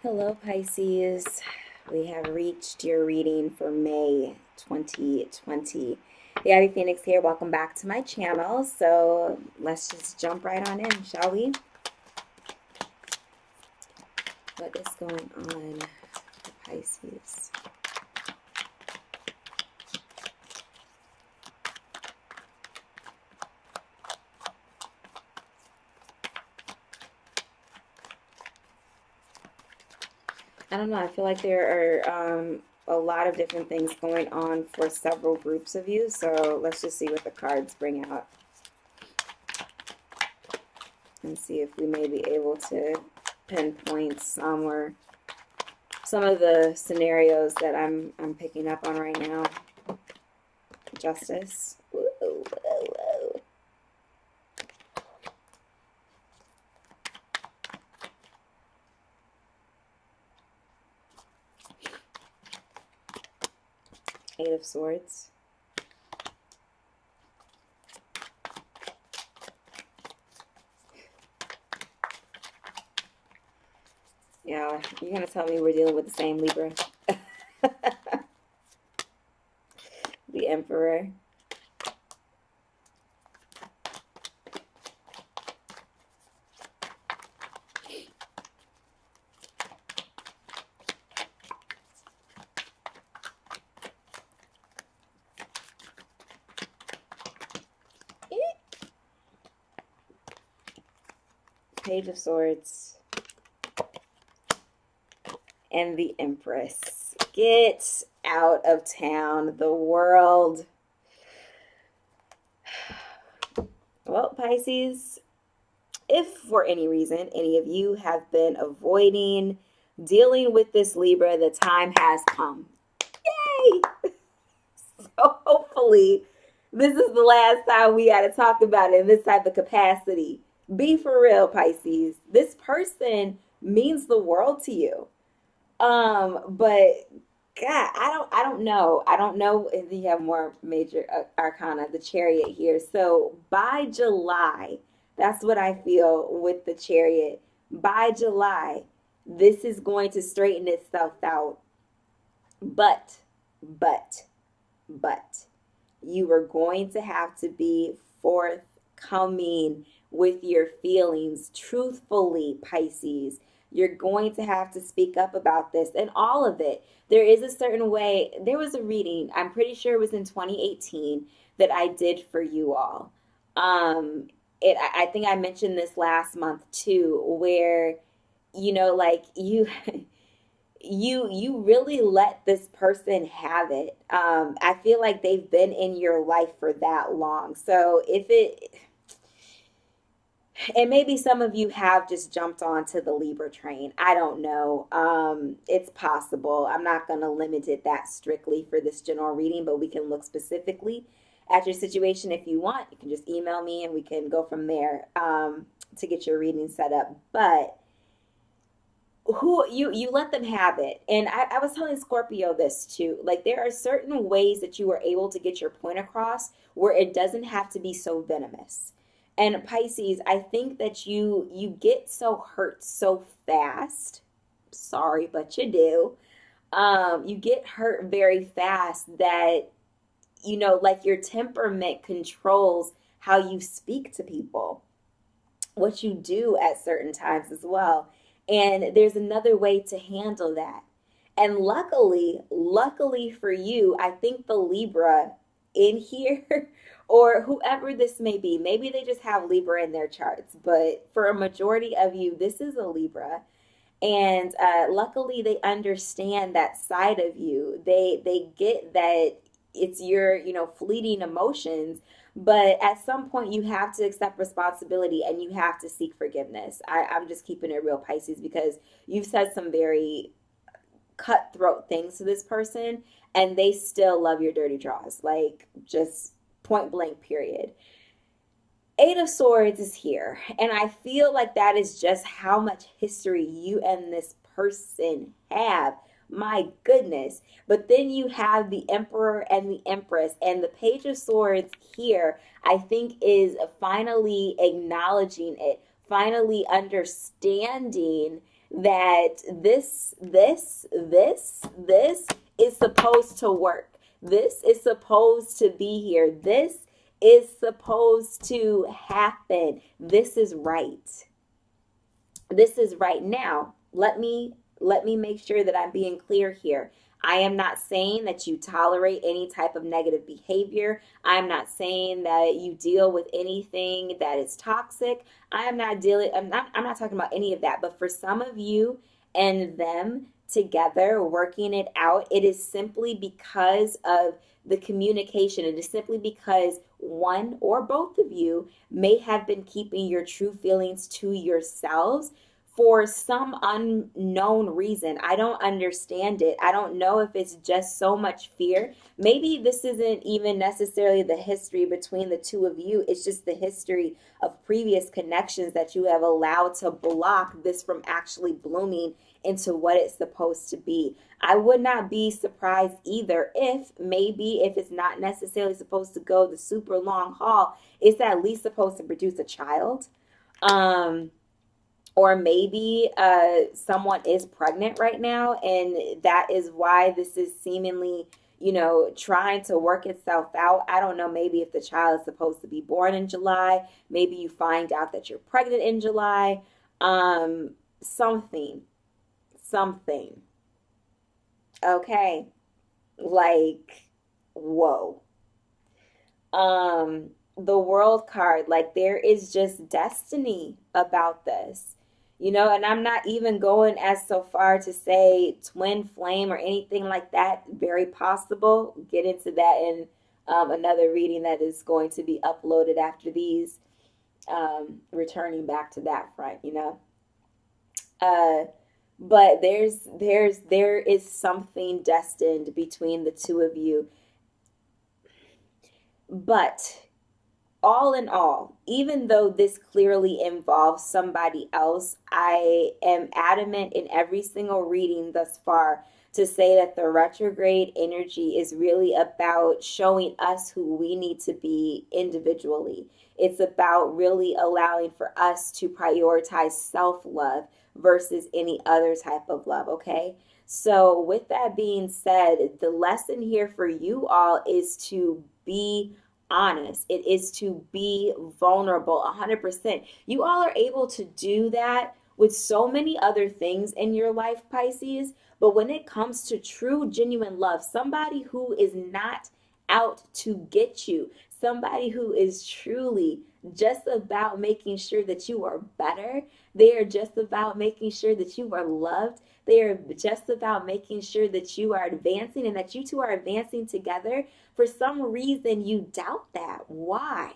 Hello, Pisces. We have reached your reading for May 2020. The Ivy Phoenix here. Welcome back to my channel. So let's just jump right on in, shall we? What is going on for Pisces? I don't know. I feel like there are a lot of different things going on for several groups of you. So let's just see what the cards bring out and see if we may be able to pinpoint some of the scenarios that I'm picking up on right now. Justice. Whoa, whoa, whoa. Eight of Swords. Yeah, you're going to tell me we're dealing with the same Libra. The Emperor. Page of Swords. And the Empress. Get out of town, the world. Well, Pisces, if for any reason any of you have been avoiding dealing with this Libra, the time has come. Yay! So hopefully this is the last time we got to talk about it in this type of capacity. Be for real, Pisces. This person means the world to you. But God, I don't know. I don't know if you have more major arcana, the Chariot here. So by July, that's what I feel with the Chariot. By July, this is going to straighten itself out. But, you are going to have to be forthcoming with your feelings truthfully, Pisces. You're going to have to speak up about this and all of it. There is a certain way. There was a reading, I'm pretty sure it was in 2018, that I did for you all. I think I mentioned this last month too, where, you know, like you really let this person have it. I feel like they've been in your life for that long. So and maybe some of you have just jumped onto the Libra train. I don't know. It's possible. I'm not going to limit it that strictly for this general reading, but we can look specifically at your situation if you want. You can just email me and we can go from there to get your reading set up. But who you let them have it. And I was telling Scorpio this too. Like, there are certain ways that you are able to get your point across where it doesn't have to be so venomous. And Pisces, I think that you get so hurt so fast. Sorry, but you do. You get hurt very fast that, you know, like your temperament controls how you speak to people, what you do at certain times as well. And there's another way to handle that. And luckily for you, I think the Libra in here or whoever this may be, maybe they just have Libra in their charts, but for a majority of you, this is a Libra. And luckily they understand that side of you. They get that it's your, you know, fleeting emotions, but at some point you have to accept responsibility and you have to seek forgiveness. I'm just keeping it real, Pisces, because you've said some very cutthroat things to this person and they still love your dirty draws, like just point blank, period. Eight of Swords is here, and I feel like that is just how much history you and this person have. My goodness. But then you have the Emperor and the Empress, and the Page of Swords here, I think, is finally acknowledging it, finally understanding that this is supposed to work. This is supposed to be here. This is supposed to happen. This is right. This is right. Now. Let me make sure that I'm being clear here. I am not saying that you tolerate any type of negative behavior. I'm not saying that you deal with anything that is toxic. I'm not talking about any of that. But for some of you and them together working it out, it is simply because of the communication. It is simply because one or both of you may have been keeping your true feelings to yourselves for some unknown reason. I don't understand it. I don't know if it's just so much fear. Maybe this isn't even necessarily the history between the two of you. It's just the history of previous connections that you have allowed to block this from actually blooming into what it's supposed to be. I would not be surprised either if it's not necessarily supposed to go the super long haul, it's at least supposed to produce a child. Or maybe someone is pregnant right now, and that is why this is seemingly, trying to work itself out. I don't know, maybe if the child is supposed to be born in July, maybe you find out that you're pregnant in July. Something. Okay. Like, whoa. The World card, like there is just destiny about this. And I'm not even going as so far to say twin flame or anything like that. Very possible. Get into that in another reading that is going to be uploaded after these. Returning back to that front, but there is something destined between the two of you. But all in all, even though this clearly involves somebody else, I am adamant in every single reading thus far to say that the retrograde energy is really about showing us who we need to be individually. It's about really allowing for us to prioritize self-love versus any other type of love, okay? So with that being said, the lesson here for you all is to be honest. It is to be vulnerable 100%. You all are able to do that with so many other things in your life, Pisces. But when it comes to true, genuine love, somebody who is not out to get you, somebody who is truly just about making sure that you are better. They are just about making sure that you are loved. They are just about making sure that you are advancing and that you two are advancing together. For some reason, you doubt that. Why?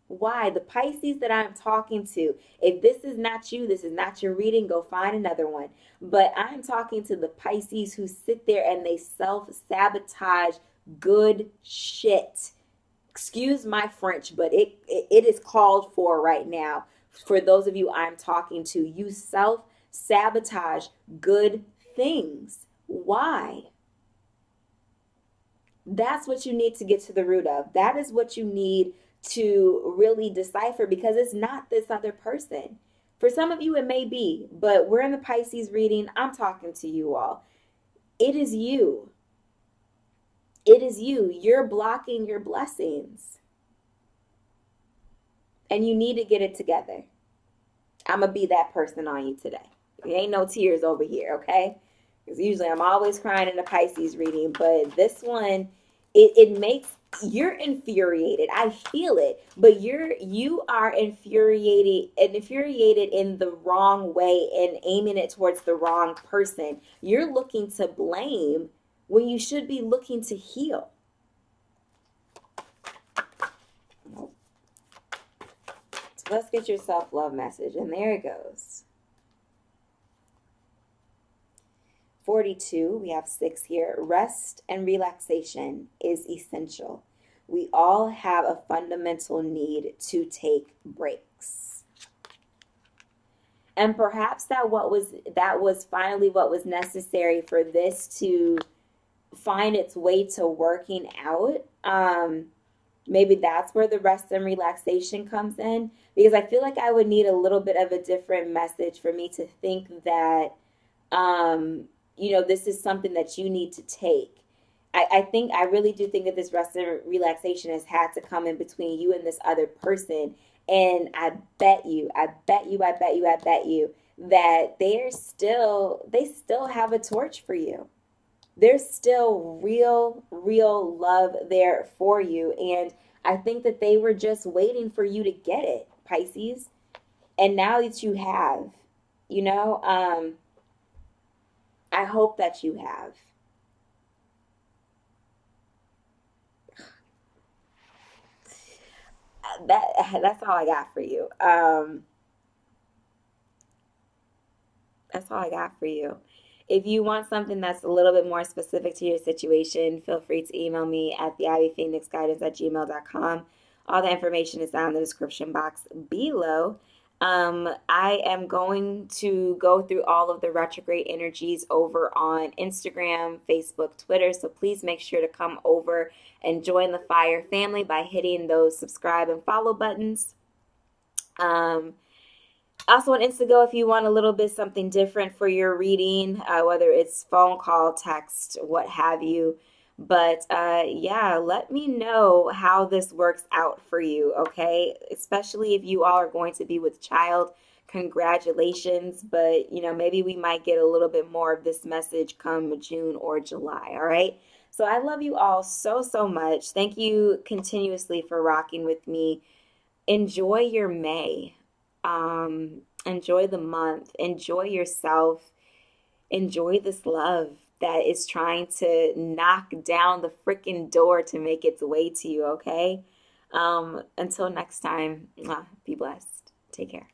Why? The Pisces that I'm talking to, if this is not you, this is not your reading, go find another one. But I'm talking to the Pisces who sit there and they self-sabotage good shit. Excuse my French, but it is called for right now. For those of you I'm talking to, you self-sabotage good things. Why? That's what you need to get to the root of. That is what you need to really decipher, because it's not this other person. For some of you, it may be, but we're in the Pisces reading. I'm talking to you all. It is you. It is you. You're blocking your blessings. And you need to get it together. I'm going to be that person on you today. There ain't no tears over here, okay? Because usually I'm always crying in the Pisces reading, but this one, it makes, you're infuriated. I feel it, but you are infuriated in the wrong way and aiming it towards the wrong person. You're looking to blame when you should be looking to heal. So let's get your self-love message, and there it goes. 42, we have 6 here. Rest and relaxation is essential. We all have a fundamental need to take breaks. And perhaps that was finally what was necessary for this to find its way to working out. Maybe that's where the rest and relaxation comes in, because I feel like I would need a little bit of a different message for me to think that, this is something that you need to take. I really do think that this rest and relaxation has had to come in between you and this other person. And I bet you that they still have a torch for you. There's still real love there for you. And I think that they were just waiting for you to get it, Pisces. And now that you have, you know, I hope that you have. That's all I got for you. That's all I got for you. If you want something that's a little bit more specific to your situation, feel free to email me at theivyphoenixguidance@gmail.com. All the information is down in the description box below. I am going to go through all of the retrograde energies over on Instagram, Facebook, Twitter. So please make sure to come over and join the Fire family by hitting those subscribe and follow buttons. Also on Instago, if you want a little bit something different for your reading, whether it's phone call, text, what have you. But yeah, let me know how this works out for you, okay? Especially if you all are going to be with child. Congratulations. But, maybe we might get a little bit more of this message come June or July, all right? So I love you all so, so much. Thank you continuously for rocking with me. Enjoy your May. Enjoy the month, enjoy yourself, enjoy this love that is trying to knock down the freaking door to make its way to you, okay? Until next time, be blessed. Take care.